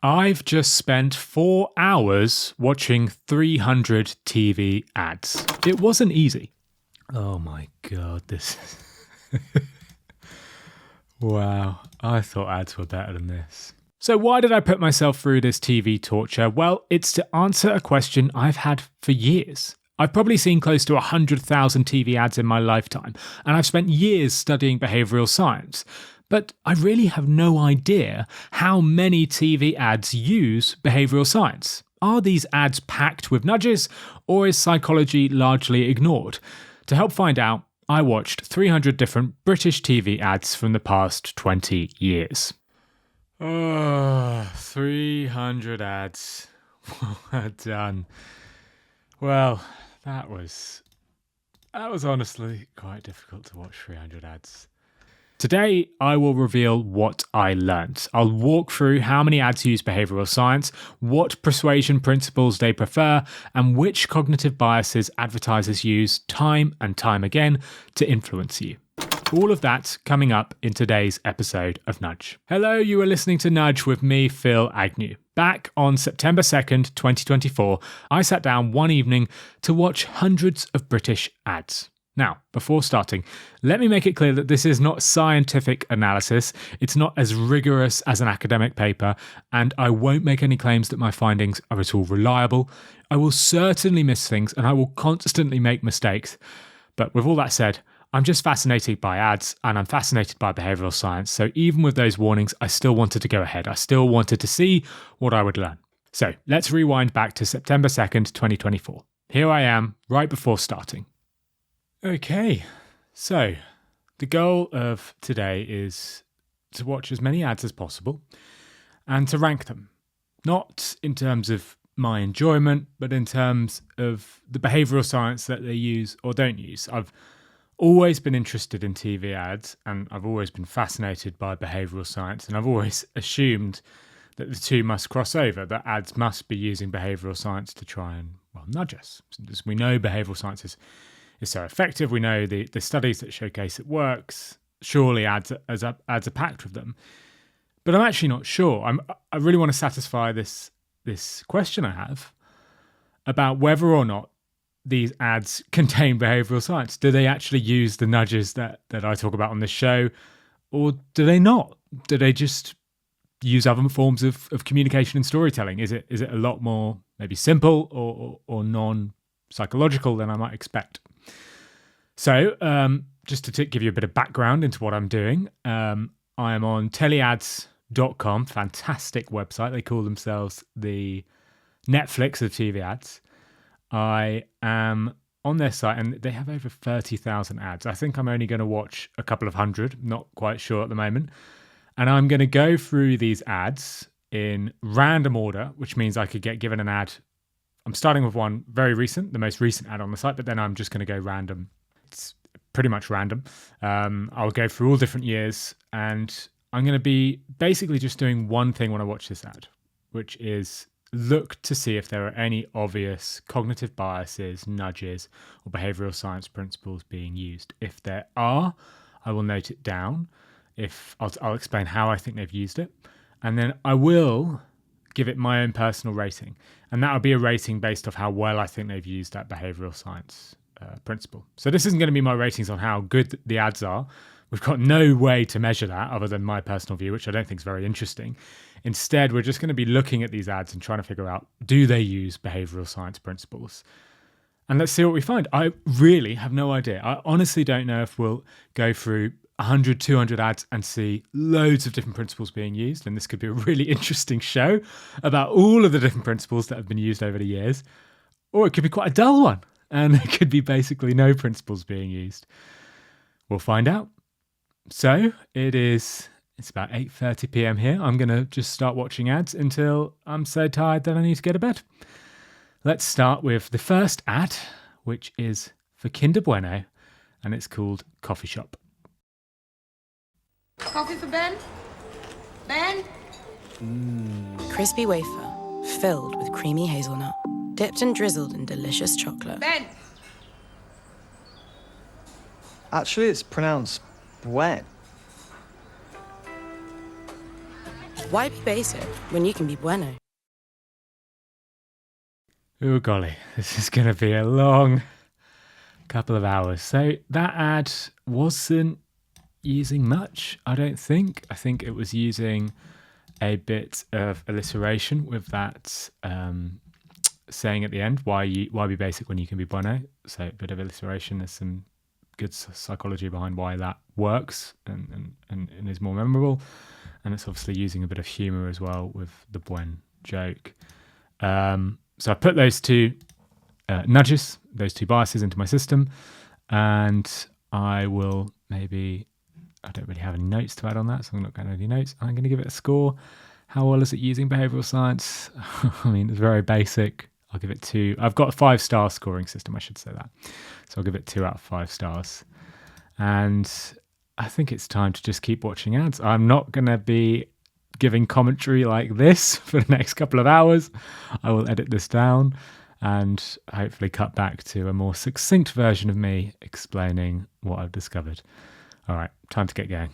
I've just spent 4 hours watching 300 TV ads. It wasn't easy. Oh my God, this... Wow, I thought ads were better than this. So why did I put myself through this TV torture? Well, it's to answer a question I've had for years. I've probably seen close to 100,000 TV ads in my lifetime, and I've spent years studying behavioural science. But I really have no idea how many TV ads use behavioural science. Are these ads packed with nudges, or is psychology largely ignored? To help find out, I watched 300 different British TV ads from the past 20 years. Oh, 300 ads. Well done. Well, that was honestly quite difficult to watch 300 ads. Today, I will reveal what I learnt. I'll walk through how many ads use behavioural science, what persuasion principles they prefer, and which cognitive biases advertisers use time and time again to influence you. All of that coming up in today's episode of Nudge. Hello, you are listening to Nudge with me, Phil Agnew. Back on September 2nd, 2024, I sat down one evening to watch hundreds of British ads. Now, before starting, let me make it clear that this is not scientific analysis, it's not as rigorous as an academic paper, and I won't make any claims that my findings are at all reliable. I will certainly miss things, and I will constantly make mistakes. But with all that said, I'm just fascinated by ads, and I'm fascinated by behavioural science, so even with those warnings, I still wanted to go ahead. I still wanted to see what I would learn. So, let's rewind back to September 2nd, 2024. Here I am, right before starting. Okay, so the goal of today is to watch as many ads as possible and to rank them. Not in terms of my enjoyment, but in terms of the behavioural science that they use or don't use. I've always been interested in TV ads, and I've always been fascinated by behavioural science, and I've always assumed that the two must cross over, that ads must be using behavioural science to try and, nudge us. As we know, behavioural science is so effective. We know the studies that showcase it works. Surely ads are packed with them. But I'm actually not sure. I really want to satisfy this question I have about whether or not these ads contain behavioural science. Do they actually use the nudges that I talk about on this show, or do they not? Do they just use other forms of communication and storytelling? Is it a lot more maybe simple or non-psychological than I might expect? So, just to give you a bit of background into what I'm doing, I am on teleads.com, fantastic website. They call themselves the Netflix of TV ads. I am on their site and they have over 30,000 ads. I think I'm only going to watch a couple of hundred, not quite sure at the moment. And I'm going to go through these ads in random order, which means I could get given an ad. I'm starting with one very recent, the most recent ad on the site, but then I'm just going to go random. It's pretty much random. I'll go through all different years, and I'm going to be basically just doing one thing when I watch this ad, which is look to see if there are any obvious cognitive biases, nudges, or behavioural science principles being used. If there are, I will note it down. If I'll explain how I think they've used it, and then I will give it my own personal rating, and that'll be a rating based off how well I think they've used that behavioural science principle. So this isn't going to be my ratings on how good the ads are. We've got no way to measure that other than my personal view, which I don't think is very interesting. Instead, we're just going to be looking at these ads and trying to figure out, do they use behavioural science principles? And let's see what we find. I really have no idea. I honestly don't know if we'll go through 100, 200 ads and see loads of different principles being used. And this could be a really interesting show about all of the different principles that have been used over the years. Or it could be quite a dull one. And there could be basically no principles being used. We'll find out. So it's about 8:30 p.m. here. I'm going to just start watching ads until I'm so tired that I need to go to bed. Let's start with the first ad, which is for Kinder Bueno, and it's called Coffee Shop. Coffee for Ben? Ben? Crispy wafer, filled with creamy hazelnut, dipped and drizzled in delicious chocolate. Ben! Actually, it's pronounced Bwen. Why be basic when you can be bueno? Oh golly, this is going to be a long couple of hours. So that ad wasn't using much, I don't think. I think it was using a bit of alliteration with that saying at the end, why be basic when you can be bueno? So a bit of alliteration. There's some good psychology behind why that works and is more memorable. And it's obviously using a bit of humour as well with the buen joke. So I put those two nudges, those two biases into my system, and I will maybe, I don't really have any notes to add on that, so I'm not going to any notes. I'm going to give it a score. How well is it using behavioural science? I mean, it's very basic. I'll give it 2. I've got a 5-star scoring system, I should say that. So I'll give it 2 out of 5 stars. And I think it's time to just keep watching ads. I'm not going to be giving commentary like this for the next couple of hours. I will edit this down and hopefully cut back to a more succinct version of me explaining what I've discovered. All right, time to get going.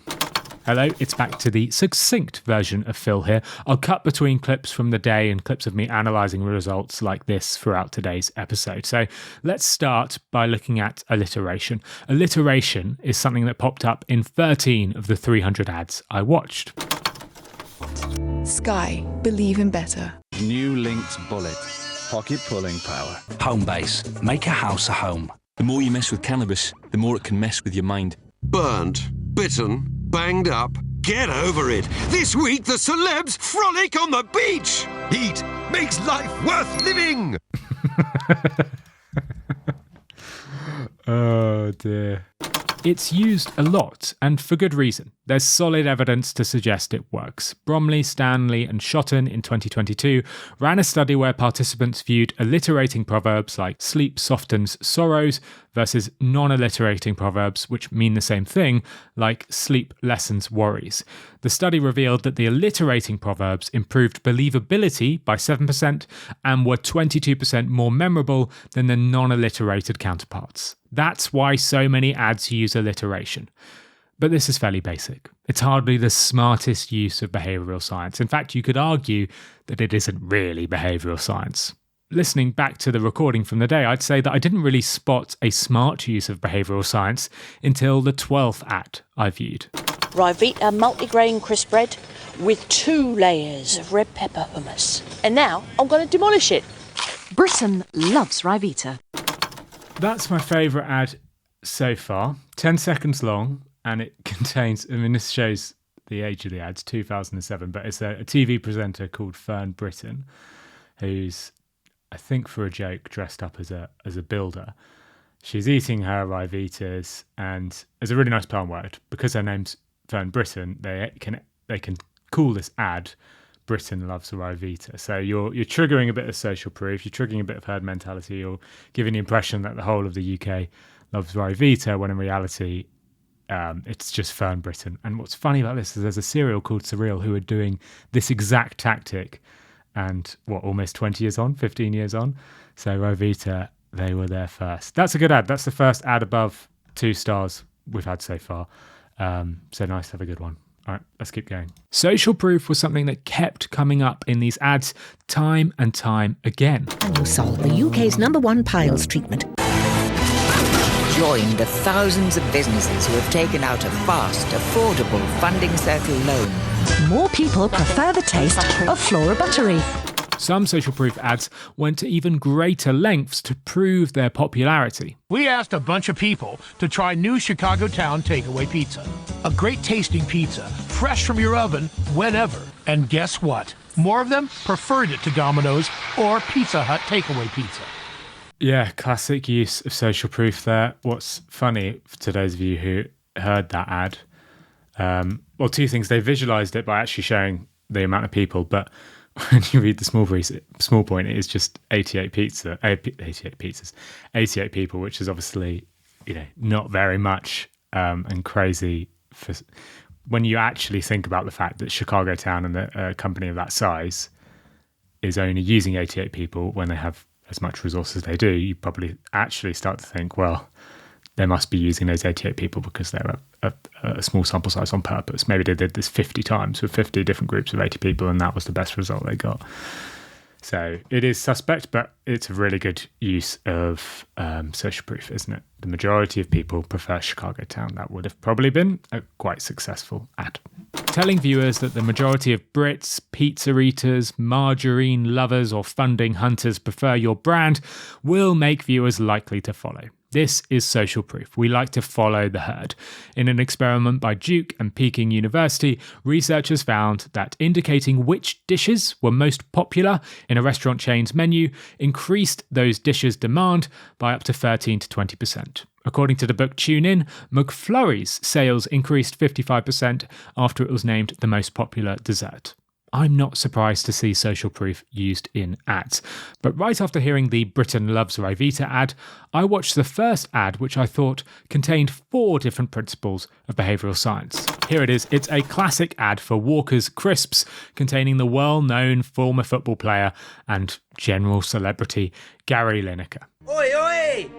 Hello, it's back to the succinct version of Phil here. I'll cut between clips from the day and clips of me analysing results like this throughout today's episode. So let's start by looking at alliteration. Alliteration is something that popped up in 13 of the 300 ads I watched. Sky, believe in better. New Lynx Bullet. Pocket pulling power. Homebase. Make a house a home. The more you mess with cannabis, the more it can mess with your mind. Burnt, bitten, banged up. Get over it. This week the celebs frolic on the beach. Heat makes life worth living. Oh dear. It's used a lot, and for good reason. There's solid evidence to suggest it works. Bromley, Stanley, and Shotton in 2022 ran a study where participants viewed alliterating proverbs like sleep softens sorrows versus non-alliterating proverbs which mean the same thing, like sleep lessens worries. The study revealed that the alliterating proverbs improved believability by 7% and were 22% more memorable than the non-alliterated counterparts. That's why so many ads use alliteration. But this is fairly basic. It's hardly the smartest use of behavioural science. In fact, you could argue that it isn't really behavioural science. Listening back to the recording from the day, I'd say that I didn't really spot a smart use of behavioural science until the 12th ad I viewed. Ryvita multigrain crisp bread with 2 layers of red pepper hummus. And now I'm going to demolish it. Britain loves Ryvita. That's my favourite ad so far. 10 seconds long, and it contains, I mean, this shows the age of the ads, 2007, but it's a TV presenter called Fern Britton, who's, I think for a joke, dressed up as a builder. She's eating her Ryvitas, and there's a really nice play on word. Because her name's Fern Britton, they can call this ad Britain loves a Ryvita. So you're triggering a bit of social proof, you're triggering a bit of herd mentality, you're giving the impression that the whole of the UK loves Ryvita, when in reality it's just Fern Britton. And what's funny about this is there's a serial called Surreal who are doing this exact tactic, and almost 20 years on, 15 years on. So Ryvita, they were there first. That's a good ad. That's the first ad above 2 stars we've had so far. So nice to have a good one. All right, let's keep going. Social proof was something that kept coming up in these ads time and time again. And you solve the UK's #1 piles treatment. Join the thousands of businesses who have taken out a fast, affordable funding circle loan. More people prefer the taste of Flora Buttery. Some social proof ads went to even greater lengths to prove their popularity. We asked a bunch of people to try new Chicago Town takeaway pizza. A great tasting pizza, fresh from your oven, whenever. And guess what? More of them preferred it to Domino's or Pizza Hut takeaway pizza. Yeah, classic use of social proof there. What's funny, to those of you who heard that ad, 2 things. They visualised it by actually showing the amount of people, but when you read the small point, it is just 88 people, which is obviously, not very much, and crazy for when you actually think about the fact that Chicago Town and a company of that size is only using 88 people when they have as much resources as they do. You probably actually start to think, well, they must be using those 88 people because they're a small sample size on purpose. Maybe they did this 50 times with 50 different groups of 80 people, and that was the best result they got. So it is suspect, but it's a really good use of social proof, isn't it? The majority of people prefer Chicago Town. That would have probably been a quite successful ad. Telling viewers that the majority of Brits, pizza eaters, margarine lovers, or funding hunters prefer your brand will make viewers likely to follow. This is social proof. We like to follow the herd. In an experiment by Duke and Peking University, researchers found that indicating which dishes were most popular in a restaurant chain's menu increased those dishes' demand by up to 13 to 20%. According to the book Tune In, McFlurry's sales increased 55% after it was named the most popular dessert. I'm not surprised to see social proof used in ads. But right after hearing the Britain Loves Ryvita ad, I watched the first ad, which I thought contained 4 different principles of behavioural science. Here it is. It's a classic ad for Walker's Crisps, containing the well-known former football player and general celebrity Gary Lineker. Oi, oi!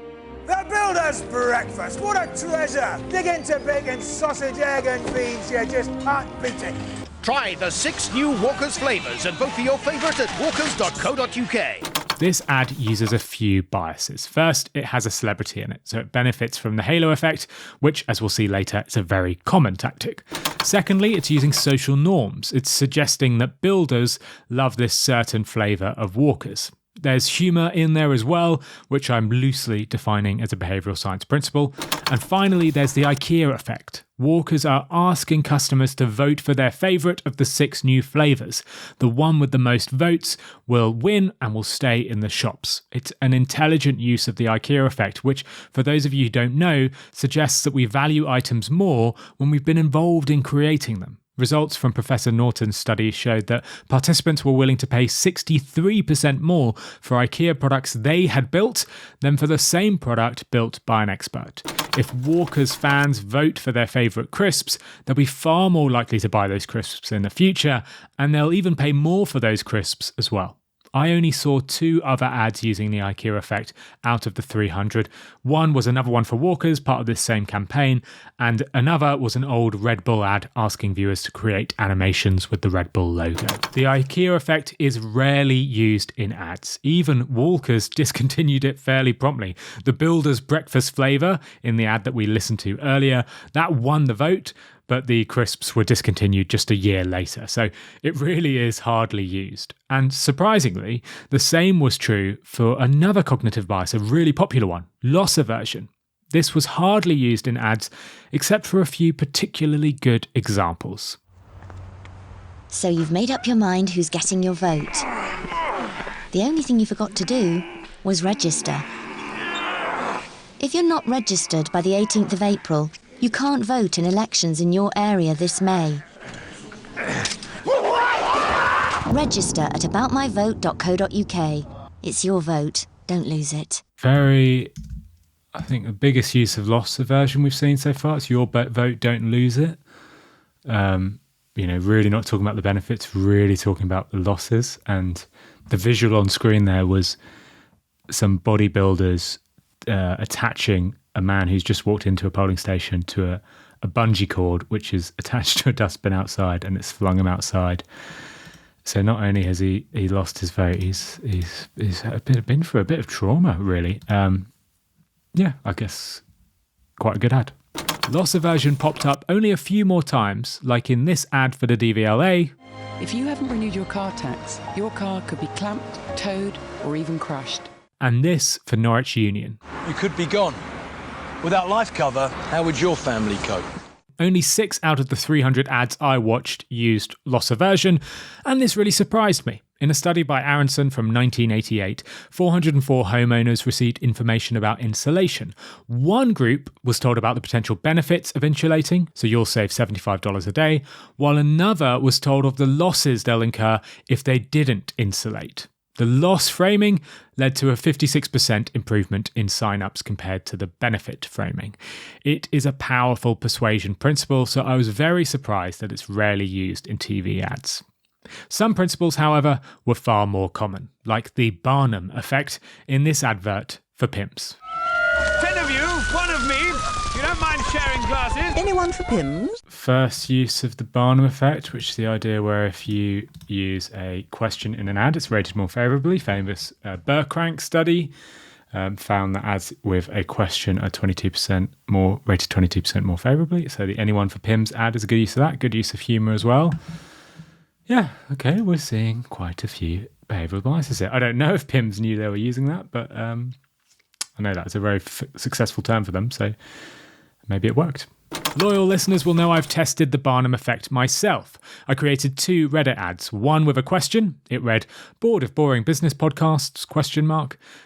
The Builder's Breakfast! What a treasure! Dig into bacon, sausage, egg and beans, you just can't beat it. Try the 6 new Walker's flavours and vote for your favourite at walkers.co.uk. This ad uses a few biases. First, it has a celebrity in it, so it benefits from the halo effect, which, as we'll see later, is a very common tactic. Secondly, it's using social norms. It's suggesting that builders love this certain flavour of Walker's. There's humour in there as well, which I'm loosely defining as a behavioural science principle. And finally, there's the IKEA effect. Walkers are asking customers to vote for their favourite of the 6 new flavours. The one with the most votes will win and will stay in the shops. It's an intelligent use of the IKEA effect, which, for those of you who don't know, suggests that we value items more when we've been involved in creating them. Results from Professor Norton's study showed that participants were willing to pay 63% more for IKEA products they had built than for the same product built by an expert. If Walker's fans vote for their favourite crisps, they'll be far more likely to buy those crisps in the future, and they'll even pay more for those crisps as well. I only saw 2 other ads using the IKEA effect out of the 300. One was another one for Walker's, part of this same campaign, and another was an old Red Bull ad asking viewers to create animations with the Red Bull logo. The IKEA effect is rarely used in ads. Even Walker's discontinued it fairly promptly. The Builder's breakfast flavour in the ad that we listened to earlier, that won the vote, but the crisps were discontinued just a year later, so it really is hardly used. And surprisingly, the same was true for another cognitive bias, a really popular one, loss aversion. This was hardly used in ads, except for a few particularly good examples. So you've made up your mind who's getting your vote. The only thing you forgot to do was register. If you're not registered by the 18th of April, you can't vote in elections in your area this May. Register at aboutmyvote.co.uk. It's your vote. Don't lose it. I think the biggest use of loss aversion we've seen so far. It's your vote, don't lose it. Really not talking about the benefits, really talking about the losses. And the visual on screen there was some bodybuilders attaching a man who's just walked into a polling station to a bungee cord, which is attached to a dustbin outside, and it's flung him outside. So not only has he lost his vote, he's been through a bit of trauma, really. I guess quite a good ad. Loss aversion popped up only a few more times, like in this ad for the DVLA. If you haven't renewed your car tax, your car could be clamped, towed, or even crushed. And this for Norwich Union. You could be gone. Without life cover, how would your family cope? Only 6 out of the 300 ads I watched used loss aversion, and this really surprised me. In a study by Aronson from 1988, 404 homeowners received information about insulation. One group was told about the potential benefits of insulating, so you'll save $75 a day, while another was told of the losses they'll incur if they didn't insulate. The loss framing led to a 56% improvement in sign-ups compared to the benefit framing. It is a powerful persuasion principle, so I was very surprised that it's rarely used in TV ads. Some principles, however, were far more common, like the Barnum Effect in this advert for pimps. 10 of you, 1 of me, glasses. Anyone for Pims? First use of the Barnum Effect, which is the idea where if you use a question in an ad, it's rated more favourably. Famous Burkrank study found that ads with a question are 22% more rated 22% more favourably. So the Anyone for Pims ad is a good use of that. Good use of humour as well. Yeah, okay, we're seeing quite a few behavioural biases here. I don't know if Pims knew they were using that, but I know that's a very successful term for them, so maybe it worked. Loyal listeners will know I've tested the Barnum Effect myself. I created 2 Reddit ads, one with a question. It read, "Bored of boring business podcasts?" ?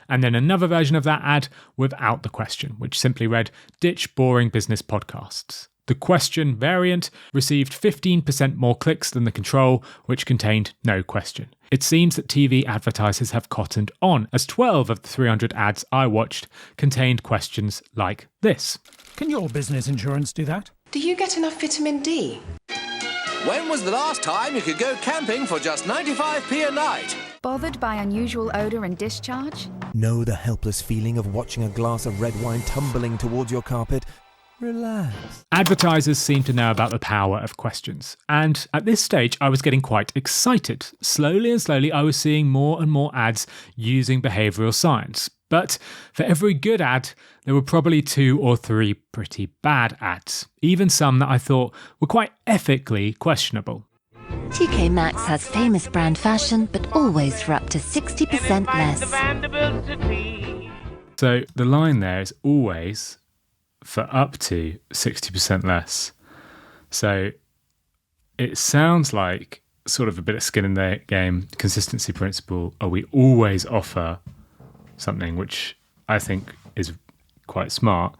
And then another version of that ad without the question, which simply read, "Ditch boring business podcasts." The question variant received 15% more clicks than the control, which contained no question. It seems that TV advertisers have cottoned on, as 12 of the 300 ads I watched contained questions like this. Can your business insurance do that? Do you get enough vitamin D? When was the last time you could go camping for just 95p a night? Bothered by unusual odour and discharge? Know the helpless feeling of watching a glass of red wine tumbling towards your carpet? Relax. Advertisers seem to know about the power of questions. And at this stage, I was getting quite excited. Slowly and slowly, I was seeing more and more ads using behavioural science. But for every good ad, there were probably 2 or 3 pretty bad ads. Even some that I thought were quite ethically questionable. TK Maxx has famous brand fashion, but always for up to 60% less. So the line there is always for up to 60% less. So it sounds like sort of a bit of skin in the game, consistency principle. We always offer something, which I think is quite smart.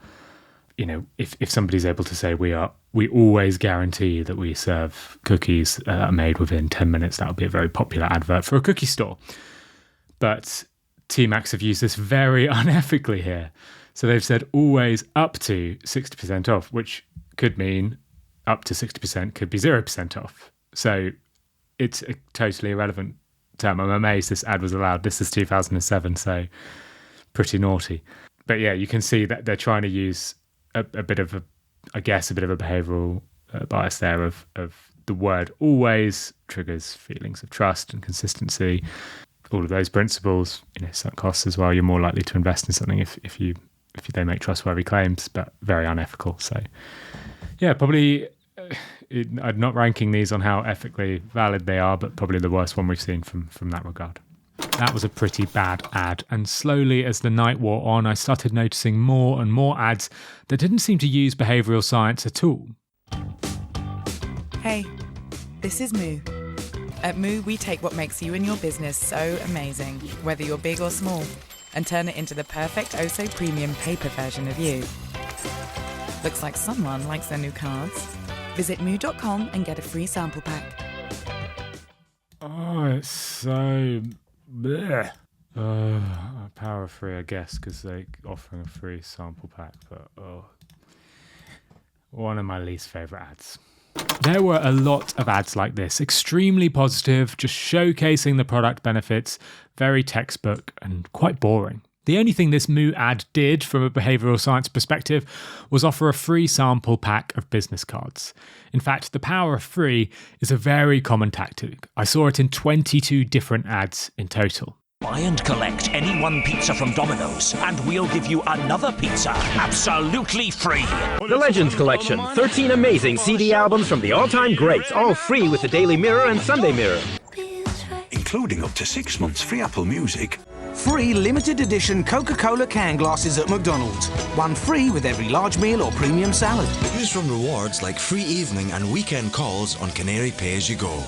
You know, if somebody's able to say we always guarantee that we serve cookies that are made within 10 minutes, that would be a very popular advert for a cookie store. But T-Max have used this very unethically here. So they've said always up to 60% off, which could mean up to 60% could be 0% off. So it's a totally irrelevant term. I'm amazed this ad was allowed. This is 2007, so pretty naughty. But yeah, you can see that they're trying to use a bit of a behavioural bias there of the word always triggers feelings of trust and consistency. All of those principles, sunk costs as well. You're more likely to invest in something if they make trustworthy claims, but very unethical. So yeah, probably I'm not ranking these on how ethically valid they are, but probably the worst one we've seen from that regard. That was a pretty bad ad, and slowly as the night wore on, I started noticing more and more ads that didn't seem to use behavioural science at all. Hey, this is Moo. At Moo, we take what makes you and your business so amazing, whether you're big or small, and turn it into the perfect oh-so-premium paper version of you. Looks like someone likes their new cards. Visit moo.com and get a free sample pack. Oh, it's so... bleh. Power of 3, I guess, because they're offering a free sample pack, but one of my least favourite ads. There were a lot of ads like this, extremely positive, just showcasing the product benefits, very textbook and quite boring. The only thing this Moo ad did from a behavioural science perspective was offer a free sample pack of business cards. In fact, the power of free is a very common tactic. I saw it in 22 different ads in total. Buy and collect any one pizza from Domino's, and we'll give you another pizza absolutely free. The Legends Collection, 13 amazing CD albums from the all-time greats, all free with the Daily Mirror and Sunday Mirror. Including up to 6 months free Apple Music. Free limited edition Coca-Cola can glasses at McDonald's. One free with every large meal or premium salad. Choose from rewards like free evening and weekend calls on Canary Pay As You Go.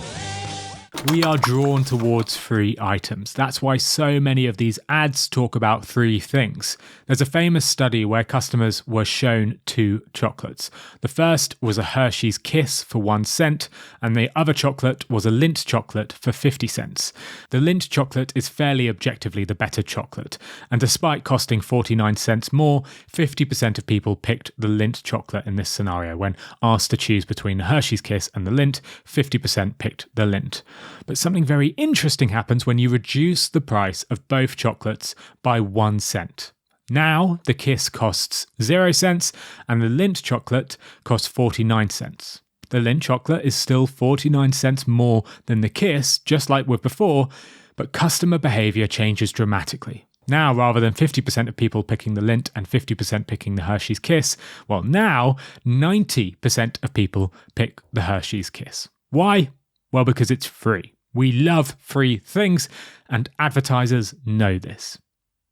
We are drawn towards free items. That's why so many of these ads talk about 3 things. There's a famous study where customers were shown 2 chocolates. The first was a Hershey's Kiss for 1 cent, and the other chocolate was a Lindt chocolate for 50 cents. The Lindt chocolate is fairly objectively the better chocolate, and despite costing 49 cents more, 50% of people picked the Lindt chocolate in this scenario. When asked to choose between the Hershey's Kiss and the Lindt, 50% picked the Lindt. But something very interesting happens when you reduce the price of both chocolates by 1 cent. Now, the Kiss costs 0 cents and the Lindt chocolate costs 49 cents. The Lindt chocolate is still 49 cents more than the Kiss, just like with before, but customer behaviour changes dramatically. Now, rather than 50% of people picking the Lindt and 50% picking the Hershey's Kiss, well, now 90% of people pick the Hershey's Kiss. Why? Well, because it's free. We love free things, and advertisers know this.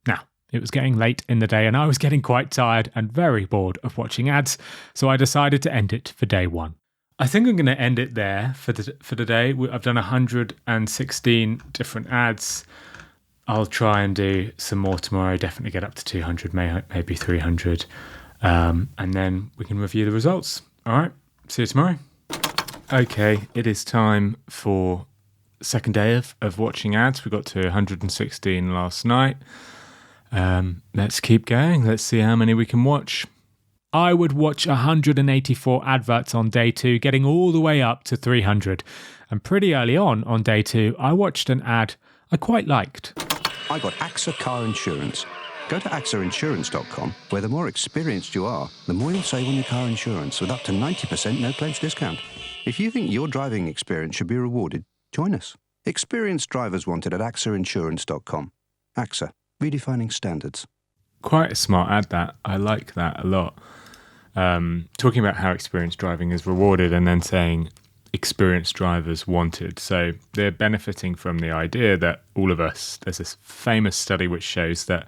Now, it was getting late in the day and I was getting quite tired and very bored of watching ads, so I decided to end it for day one. I think I'm going to end it there for the day. I've done 116 different ads. I'll try and do some more tomorrow, definitely get up to 200, maybe 300, and then we can review the results. All right, see you tomorrow. Okay, it is time for the second day of watching ads. We got to 116 last night. Let's keep going. Let's see how many we can watch. I would watch 184 adverts on day 2, getting all the way up to 300. And pretty early on day 2, I watched an ad I quite liked. I got AXA car insurance. Go to AXAinsurance.com, where the more experienced you are, the more you'll save on your car insurance with up to 90% no claims discount. If you think your driving experience should be rewarded, join us. Experienced drivers wanted at AXAinsurance.com. AXA, redefining standards. Quite a smart ad, that. I like that a lot. Talking about how experienced driving is rewarded and then saying experienced drivers wanted. So they're benefiting from the idea that all of us, there's this famous study which shows that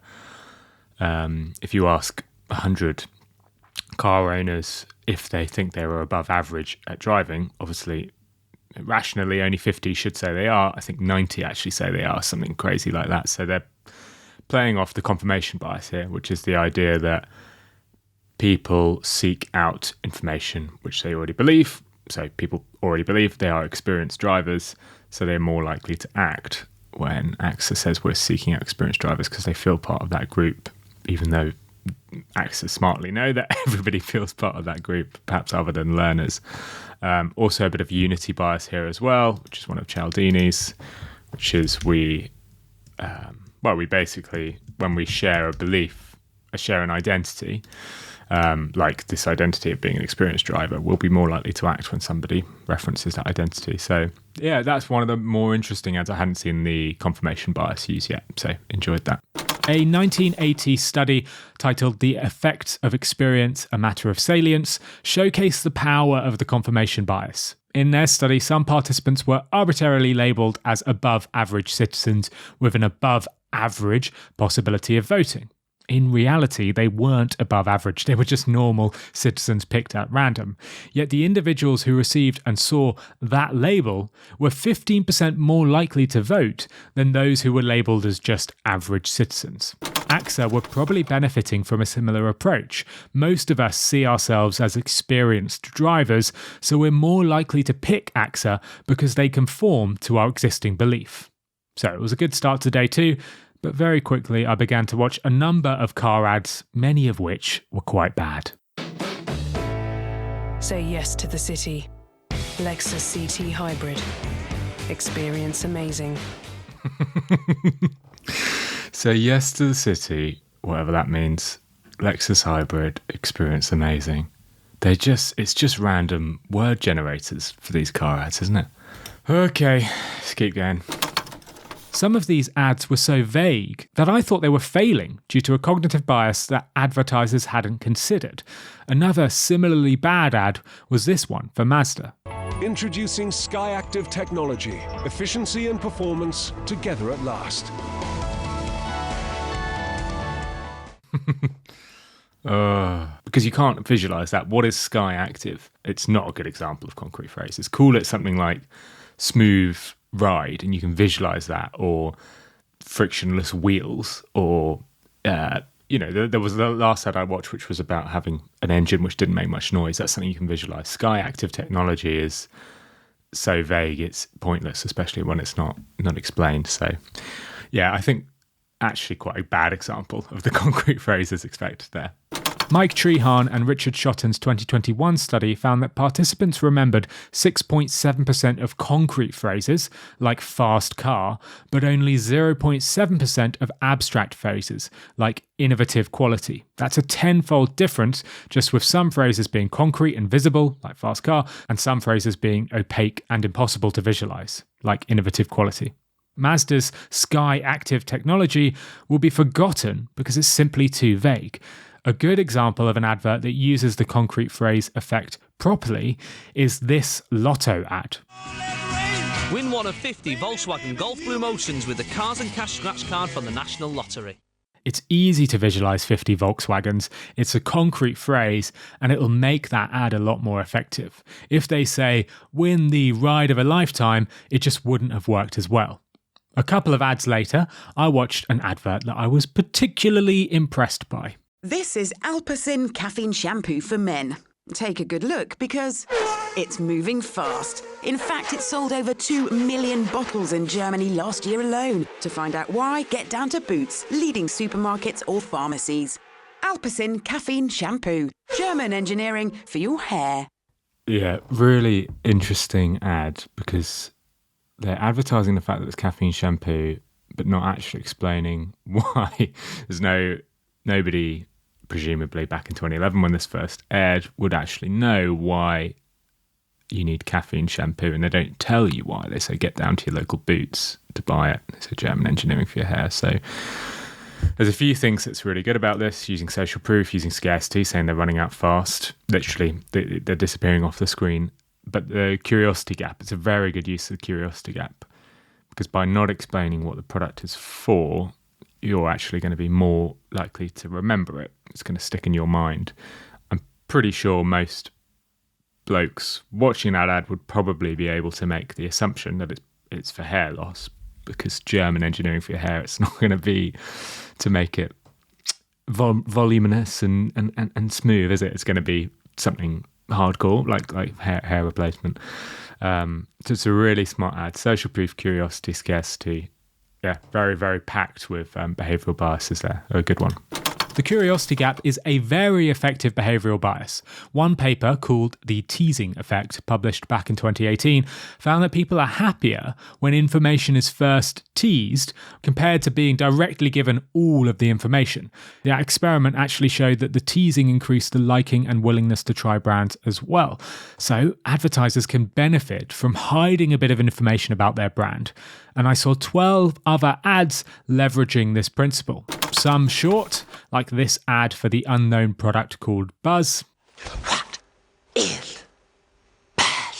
if you ask 100 car owners if they think they were above average at driving, obviously rationally only 50 should say they are. I think 90 actually say they are, something crazy like that. So they're playing off the confirmation bias here, which is the idea that people seek out information which they already believe. So people already believe they are experienced drivers, so they're more likely to act when AXA says we're seeking out experienced drivers because they feel part of that group, even though AXA smartly know that everybody feels part of that group, perhaps other than learners. Also a bit of unity bias here as well, which is one of Cialdini's, which is we basically, when we share a belief, share an identity, like this identity of being an experienced driver, we'll be more likely to act when somebody references that identity. So yeah, that's one of the more interesting ads. I hadn't seen the confirmation bias used yet, so enjoyed that. A 1980 study titled The Effects of Experience, A Matter of Salience showcased the power of the confirmation bias. In their study, some participants were arbitrarily labelled as above average citizens with an above average possibility of voting. In reality, they weren't above average, they were just normal citizens picked at random. Yet the individuals who received and saw that label were 15% more likely to vote than those who were labelled as just average citizens. AXA were probably benefiting from a similar approach. Most of us see ourselves as experienced drivers, so we're more likely to pick AXA because they conform to our existing belief. So it was a good start to day 2. But very quickly, I began to watch a number of car ads, many of which were quite bad. Say yes to the city. Lexus CT Hybrid. Experience amazing. Say yes to the city, whatever that means. Lexus Hybrid. Experience amazing. It's just random word generators for these car ads, isn't it? Okay, let's keep going. Some of these ads were so vague that I thought they were failing due to a cognitive bias that advertisers hadn't considered. Another similarly bad ad was this one for Mazda. Introducing SkyActiv technology. Efficiency and performance together at last. Because you can't visualize that. What is SkyActiv? It's not a good example of concrete phrases. Call it something like smooth ride and you can visualize that, or frictionless wheels, or there was the last ad I watched which was about having an engine which didn't make much noise. That's something you can visualize. SkyActiv technology is so vague it's pointless, especially when it's not explained. So yeah, I think actually quite a bad example of the concrete phrases expected there. Mike Treharn and Richard Shotton's 2021 study found that participants remembered 6.7% of concrete phrases, like fast car, but only 0.7% of abstract phrases, like innovative quality. That's a tenfold difference, just with some phrases being concrete and visible, like fast car, and some phrases being opaque and impossible to visualize, like innovative quality. Mazda's Sky Active technology will be forgotten because it's simply too vague. A good example of an advert that uses the concrete phrase effect properly is this Lotto ad. Win one of 50 Volkswagen Golf Blue Motions with the Cars and Cash scratch card from the National Lottery. It's easy to visualize 50 Volkswagens. It's a concrete phrase, and it'll make that ad a lot more effective. If they say, win the ride of a lifetime, it just wouldn't have worked as well. A couple of ads later, I watched an advert that I was particularly impressed by. This is Alpecin Caffeine Shampoo for Men. Take a good look because it's moving fast. In fact, it sold over 2 million bottles in Germany last year alone. To find out why, get down to Boots, leading supermarkets or pharmacies. Alpecin Caffeine Shampoo. German engineering for your hair. Yeah, really interesting ad because they're advertising the fact that it's caffeine shampoo, but not actually explaining why. There's nobody, presumably back in 2011 when this first aired, would actually know why you need caffeine shampoo, and they don't tell you why. They say get down to your local Boots to buy it. They say German engineering for your hair. So there's a few things that's really good about this, using social proof, using scarcity, saying they're running out fast. Literally, they're disappearing off the screen. But the curiosity gap, it's a very good use of the curiosity gap, because by not explaining what the product is for, you're actually going to be more likely to remember it. It's going to stick in your mind. I'm pretty sure most blokes watching that ad would probably be able to make the assumption that it's for hair loss, because German engineering for your hair, it's not going to be to make it voluminous and smooth, is it? It's going to be something hardcore, like hair replacement. So it's a really smart ad. Social proof, curiosity, scarcity. Yeah, very, very packed with behavioural biases there. A good one. The curiosity gap is a very effective behavioural bias. One paper called The Teasing Effect, published back in 2018, found that people are happier when information is first teased compared to being directly given all of the information. The experiment actually showed that the teasing increased the liking and willingness to try brands as well. So advertisers can benefit from hiding a bit of information about their brand. And I saw 12 other ads leveraging this principle. Some short, like this ad for the unknown product called Buzz. What is bad?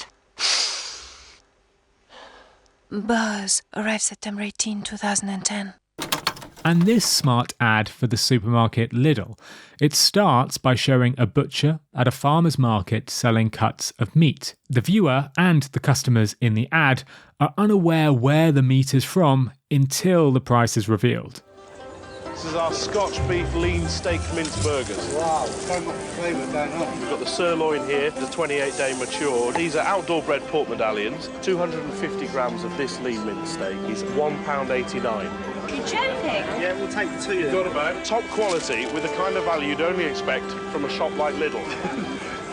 Buzz arrived September 18, 2010. And this smart ad for the supermarket Lidl. It starts by showing a butcher at a farmer's market selling cuts of meat. The viewer and the customers in the ad are unaware where the meat is from until the price is revealed. This is our Scotch beef lean steak mince burgers. Wow, so much flavour going on. We've got the sirloin here, the 28-day mature. These are outdoor bred pork medallions. 250 grams of this lean mince steak is £1.89. You're joking? Yeah, we'll take the two. You've got about top quality with the kind of value you'd only expect from a shop like Lidl.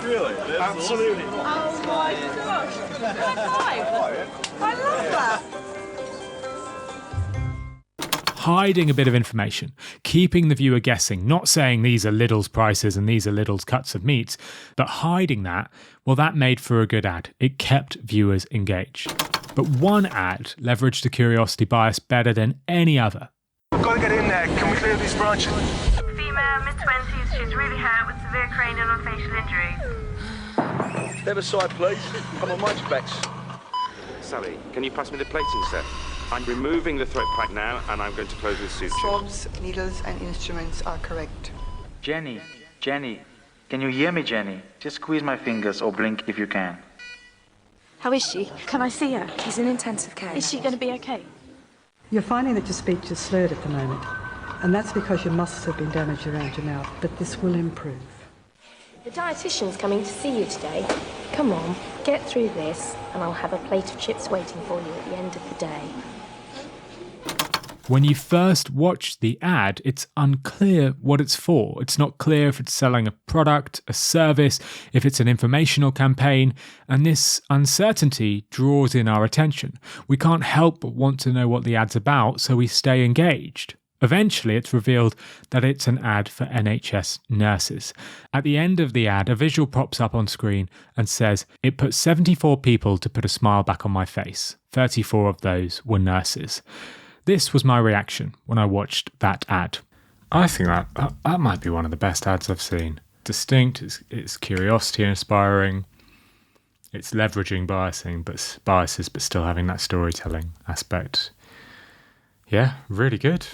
Really? Absolutely. Oh my gosh. I love that. Hiding a bit of information, keeping the viewer guessing, not saying these are Lidl's prices and these are Lidl's cuts of meat, but hiding that, well, that made for a good ad. It kept viewers engaged. But one ad leveraged the curiosity bias better than any other. We've got to get in there. Can we clear these branches? Female, mid-20s, she's really hurt with severe cranial and facial injuries. Step aside, please. Come on, mind your bets. Sally, can you pass me the plating set? I'm removing the throat pack now, and I'm going to close the suture. Swabs, needles, and instruments are correct. Jenny, can you hear me, Jenny? Just squeeze my fingers or blink if you can. How is she? Can I see her? She's in intensive care. Is she going to be okay? You're finding that your speech is slurred at the moment, and that's because your muscles have been damaged around your mouth, but this will improve. The dietitian's coming to see you today. Come on, get through this, and I'll have a plate of chips waiting for you at the end of the day. When you first watch the ad, it's unclear what it's for. It's not clear if it's selling a product, a service, if it's an informational campaign, and this uncertainty draws in our attention. We can't help but want to know what the ad's about, so we stay engaged. Eventually, it's revealed that it's an ad for NHS nurses. At the end of the ad, a visual pops up on screen and says, "It put 74 people to put a smile back on my face. 34 of those were nurses." This was my reaction when I watched that ad. I think that might be one of the best ads I've seen. Distinct, it's curiosity inspiring, it's leveraging biases, but still having that storytelling aspect. Yeah, really good.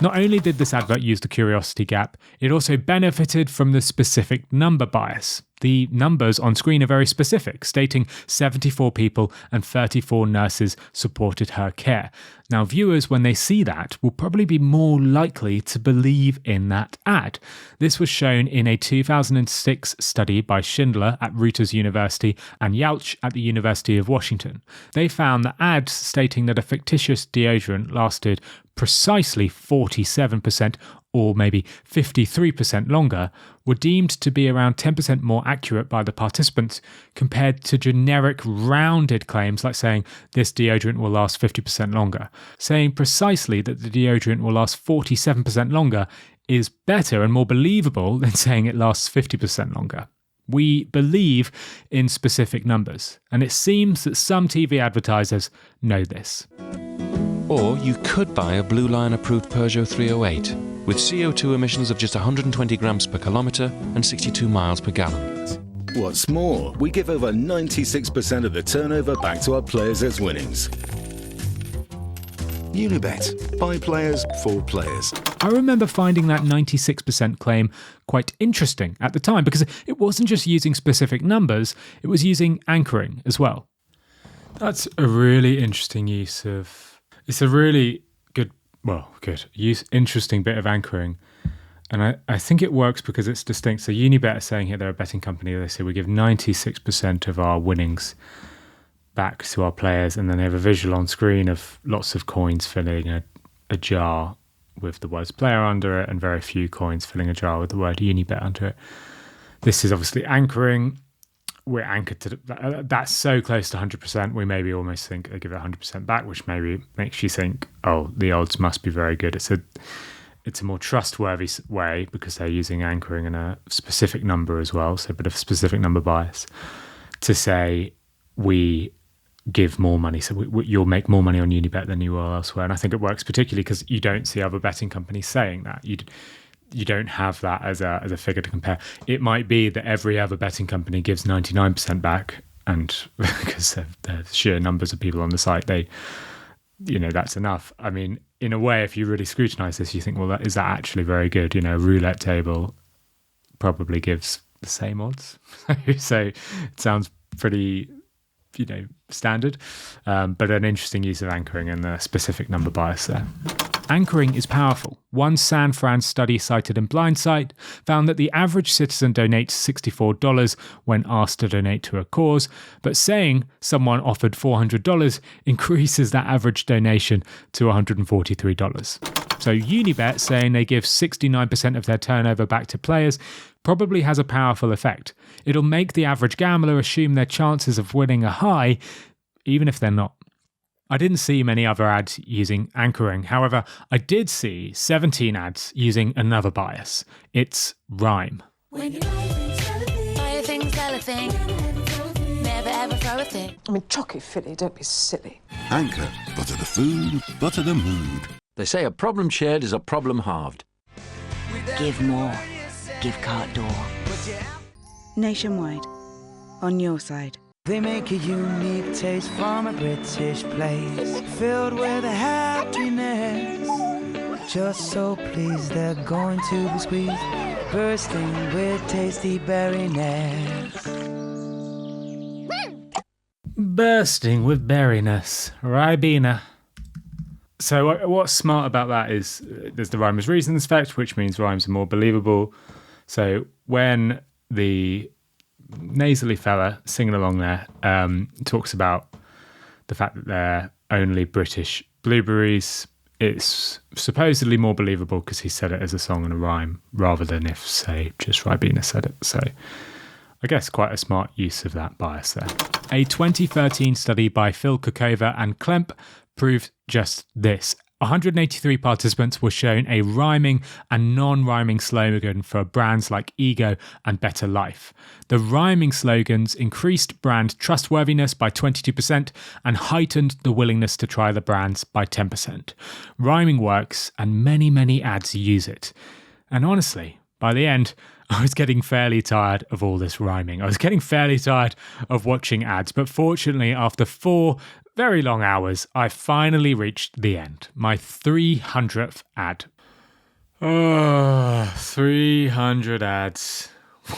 Not only did this advert use the curiosity gap, it also benefited from the specific number bias. The numbers on screen are very specific, stating 74 people and 34 nurses supported her care. Now, viewers, when they see that, will probably be more likely to believe in that ad. This was shown in a 2006 study by Schindler at Reuters University and Yalch at the University of Washington. They found that ads stating that a fictitious deodorant lasted precisely 47% or maybe 53% longer were deemed to be around 10% more accurate by the participants compared to generic rounded claims like saying this deodorant will last 50% longer. Saying precisely that the deodorant will last 47% longer is better and more believable than saying it lasts 50% longer. We believe in specific numbers, and it seems that some TV advertisers know this. Or you could buy a Blue Line approved Peugeot 308 with CO2 emissions of just 120 grams per kilometre and 62 miles per gallon. What's more, we give over 96% of the turnover back to our players as winnings. Unibet. By players, for players. I remember finding that 96% claim quite interesting at the time because it wasn't just using specific numbers, it was using anchoring as well. That's a really interesting use of... It's a really interesting bit of anchoring. And I think it works because it's distinct. So Unibet are saying here they're a betting company. They say we give 96% of our winnings back to our players. And then they have a visual on screen of lots of coins filling a jar with the words player under it and very few coins filling a jar with the word Unibet under it. This is obviously anchoring. We're anchored to that's so close to 100%. We maybe almost think they give it 100% back, which maybe makes you think, oh, the odds must be very good. It's a more trustworthy way because they're using anchoring in a specific number as well, so a bit of specific number bias to say we give more money. So you'll make more money on Unibet than you will elsewhere. And I think it works particularly because you don't see other betting companies saying that. You don't have that as a figure to compare. It might be that every other betting company gives 99% back, and because of the sheer numbers of people on the site, that's enough. I mean, in a way, if you really scrutinise this, you think, well, is that actually very good? A roulette table probably gives the same odds. So it sounds pretty, standard, but an interesting use of anchoring and the specific number bias there. Anchoring is powerful. One San Fran study cited in Blindsight found that the average citizen donates $64 when asked to donate to a cause, but saying someone offered $400 increases that average donation to $143. So Unibet saying they give 69% of their turnover back to players probably has a powerful effect. It'll make the average gambler assume their chances of winning are high, even if they're not. I didn't see many other ads using anchoring. However, I did see 17 ads using another bias. It's rhyme. When you buy a thing, sell a thing. Never ever throw a thing. I mean, chuck it, Philly, don't be silly. Anchor. Butter the food, butter the mood. They say a problem shared is a problem halved. Give more. Give carte door. Nationwide. On your side. They make a unique taste from a British place, filled with happiness. Just so pleased they're going to be squeezed, bursting with tasty berryness. Bursting with berryness. Ribena. So what's smart about that is there's the rhyme as reasons effect, which means rhymes are more believable. So when the nasally fella singing along there talks about the fact that they're only British blueberries, it's supposedly more believable because he said it as a song and a rhyme rather than if, say, just Ribena said it. So I guess quite a smart use of that bias there. A 2013 study by Phil Kokova and Klemp proved just this. 183 participants were shown a rhyming and non-rhyming slogan for brands like Ego and Better Life. The rhyming slogans increased brand trustworthiness by 22% and heightened the willingness to try the brands by 10%. Rhyming works and many, many ads use it. And honestly, by the end, I was getting fairly tired of all this rhyming. I was getting fairly tired of watching ads, but fortunately, after 4 very long hours, I finally reached the end. My 300th ad. Oh, 300 ads.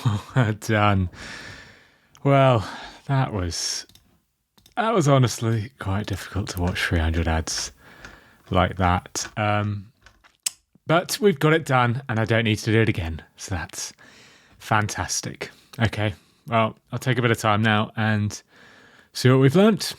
Well done. Well, that was honestly quite difficult to watch 300 ads like that. But we've got it done and I don't need to do it again. So that's fantastic. Okay, well, I'll take a bit of time now and see what we've learnt.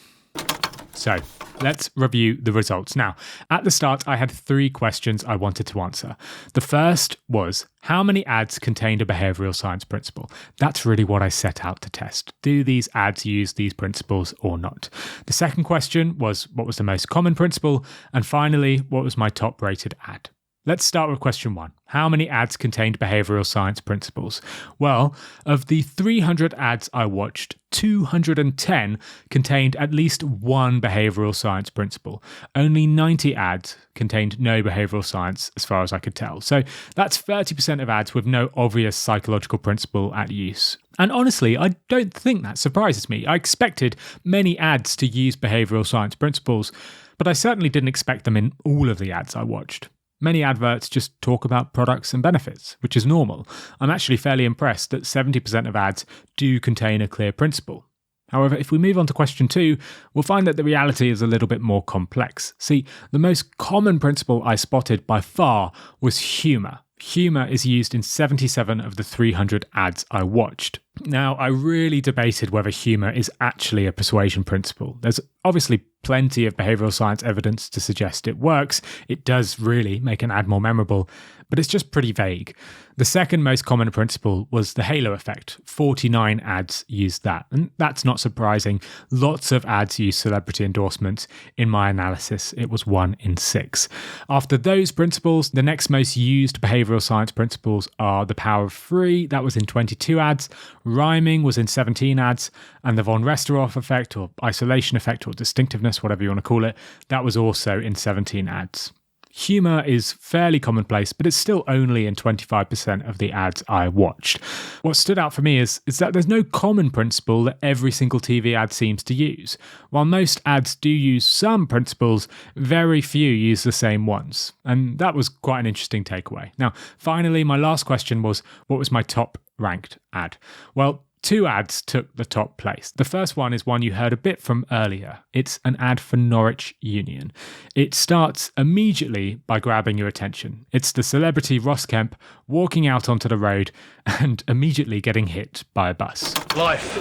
So let's review the results. Now, at the start, I had 3 questions I wanted to answer. The first was, how many ads contained a behavioural science principle? That's really what I set out to test. Do these ads use these principles or not? The second question was, what was the most common principle? And finally, what was my top rated ad? Let's start with question 1. How many ads contained behavioural science principles? Well, of the 300 ads I watched, 210 contained at least one behavioural science principle. Only 90 ads contained no behavioural science, as far as I could tell. So that's 30% of ads with no obvious psychological principle at use. And honestly, I don't think that surprises me. I expected many ads to use behavioural science principles, but I certainly didn't expect them in all of the ads I watched. Many adverts just talk about products and benefits, which is normal. I'm actually fairly impressed that 70% of ads do contain a clear principle. However, if we move on to question 2, we'll find that the reality is a little bit more complex. See, the most common principle I spotted by far was humour. Humour is used in 77 of the 300 ads I watched. Now, I really debated whether humour is actually a persuasion principle. There's obviously plenty of behavioural science evidence to suggest it works. It does really make an ad more memorable, but it's just pretty vague. The second most common principle was the halo effect. 49 ads used that, and that's not surprising. Lots of ads use celebrity endorsements. In my analysis, it was 1 in 6. After those principles, the next most used behavioural science principles are the power of 3, that was in 22 ads, rhyming was in 17 ads, and the von Restorff effect, or isolation effect, or distinctiveness, whatever you want to call it, that was also in 17 ads. Humour is fairly commonplace, but it's still only in 25% of the ads I watched. What stood out for me is that there's no common principle that every single TV ad seems to use. While most ads do use some principles, very few use the same ones. And that was quite an interesting takeaway. Now, finally, my last question was, what was my top ranked ad? Well, 2 ads took the top place. The first one is one you heard a bit from earlier. It's an ad for Norwich Union. It starts immediately by grabbing your attention. It's the celebrity Ross Kemp walking out onto the road and immediately getting hit by a bus. Life.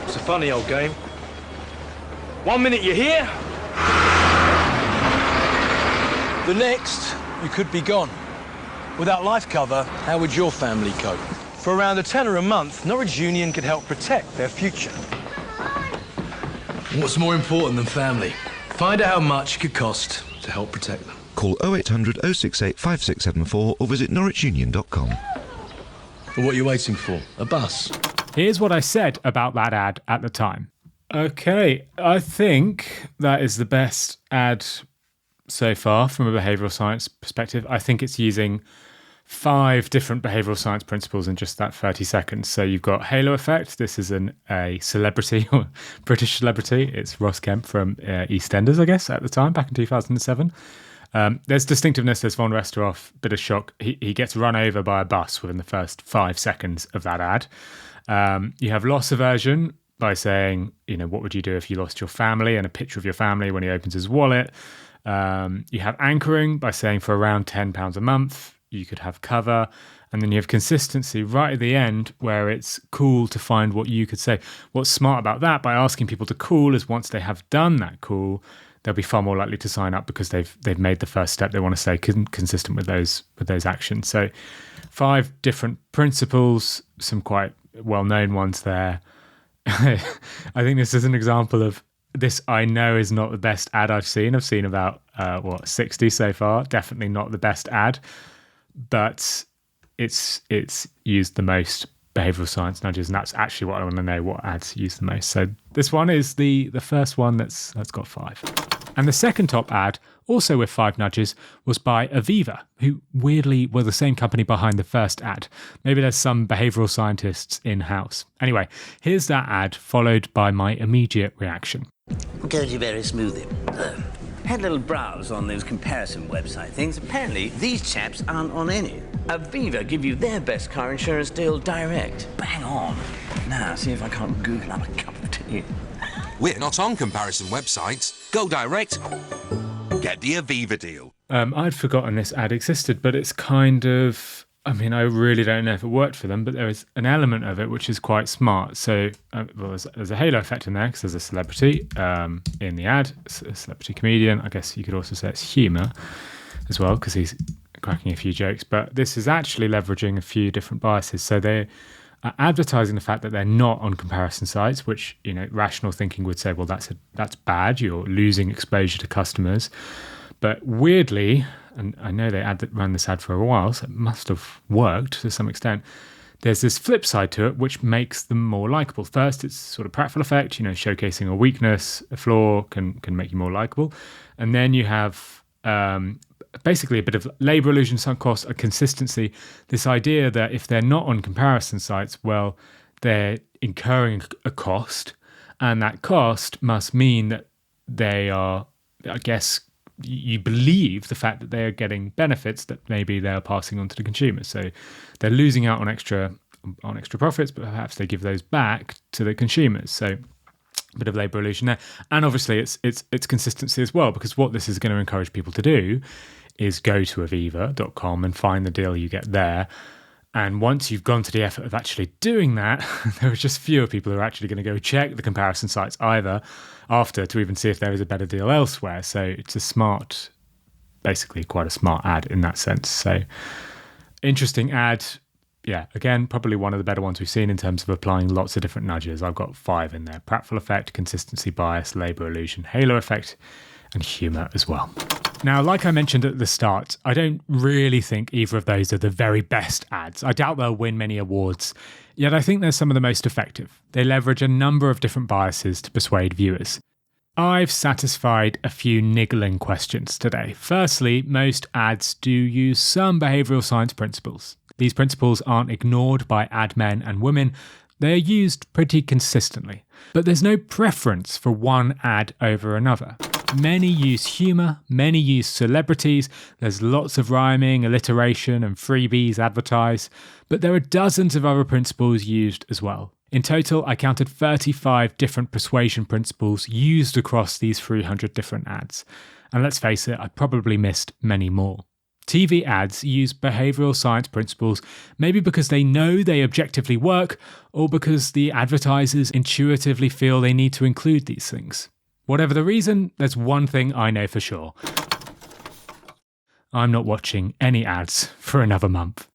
It's a funny old game. 1 minute you're here. The next, you could be gone. Without life cover, how would your family cope? For around £10 a month, Norwich Union could help protect their future. What's more important than family? Find out how much it could cost to help protect them. Call 0800 068 5674 or visit norwichunion.com. What are you waiting for? A bus? Here's what I said about that ad at the time. Okay, I think that is the best ad so far from a behavioural science perspective. I think it's using 5 different behavioural science principles in just that 30 seconds. So you've got halo effect. This is a celebrity, or British celebrity. It's Ross Kemp from EastEnders, I guess, at the time, back in 2007. There's distinctiveness, there's von Restorff, bit of shock. He gets run over by a bus within the first 5 seconds of that ad. You have loss aversion by saying, what would you do if you lost your family, and a picture of your family when he opens his wallet. You have anchoring by saying for around £10 a month, you could have cover. And then you have consistency right at the end, where it's cool to find what you could say. What's smart about that, by asking people to call, is once they have done that call, they'll be far more likely to sign up because they've made the first step. They want to stay consistent with those actions. So 5 different principles, some quite well-known ones there. I think this is an example of this. I know is not the best ad I've seen. I've seen about 60 so far. Definitely not the best ad, but it's used the most behavioral science nudges, and that's actually what I want to know, what ads use the most. So this one is the first one that's got 5. And the second top ad, also with 5 nudges, was by Aviva, who weirdly were the same company behind the first ad. Maybe there's some behavioral scientists in-house. Anyway, here's that ad followed by my immediate reaction. Goes you very smoothly. Had a little browse on those comparison website things. Apparently, these chaps aren't on any. Aviva give you their best car insurance deal direct. Bang on. Now, see if I can't Google up a cup of tea. We're not on comparison websites. Go direct. Get the Aviva deal. I'd forgotten this ad existed, but it's kind of... I mean, I really don't know if it worked for them, but there is an element of it which is quite smart. So, there's a halo effect in there because there's a celebrity in the ad, a celebrity comedian. I guess you could also say it's humour as well because he's cracking a few jokes. But this is actually leveraging a few different biases. So they are advertising the fact that they're not on comparison sites, which, rational thinking would say, well, that's bad. You're losing exposure to customers. But weirdly, and I know they ran this ad for a while, so it must have worked to some extent, there's this flip side to it, which makes them more likable. First, it's sort of practical effect, showcasing a weakness, a flaw can make you more likable. And then you have basically a bit of labor illusion, sunk cost, a consistency, this idea that if they're not on comparison sites, well, they're incurring a cost, and that cost must mean that they are, I guess, you believe the fact that they are getting benefits that maybe they're passing on to the consumer. So they're losing out on extra profits, but perhaps they give those back to the consumers. So a bit of labor illusion there. And obviously it's consistency as well, because what this is going to encourage people to do is go to aviva.com and find the deal you get there. And once you've gone to the effort of actually doing that, there are just fewer people who are actually going to go check the comparison sites either after to even see if there is a better deal elsewhere. So it's basically quite a smart ad in that sense. So interesting ad. Yeah, again, probably one of the better ones we've seen in terms of applying lots of different nudges. I've got 5 in there. Pratfall effect, consistency bias, labor illusion, halo effect, and humour as well. Now, like I mentioned at the start, I don't really think either of those are the very best ads. I doubt they'll win many awards, yet I think they're some of the most effective. They leverage a number of different biases to persuade viewers. I've satisfied a few niggling questions today. Firstly, most ads do use some behavioural science principles. These principles aren't ignored by ad men and women. They're used pretty consistently. But there's no preference for one ad over another. Many use humour, many use celebrities, there's lots of rhyming, alliteration and freebies advertised, but there are dozens of other principles used as well. In total, I counted 35 different persuasion principles used across these 300 different ads. And let's face it, I probably missed many more. TV ads use behavioural science principles, maybe because they know they objectively work, or because the advertisers intuitively feel they need to include these things. Whatever the reason, there's one thing I know for sure. I'm not watching any ads for another month.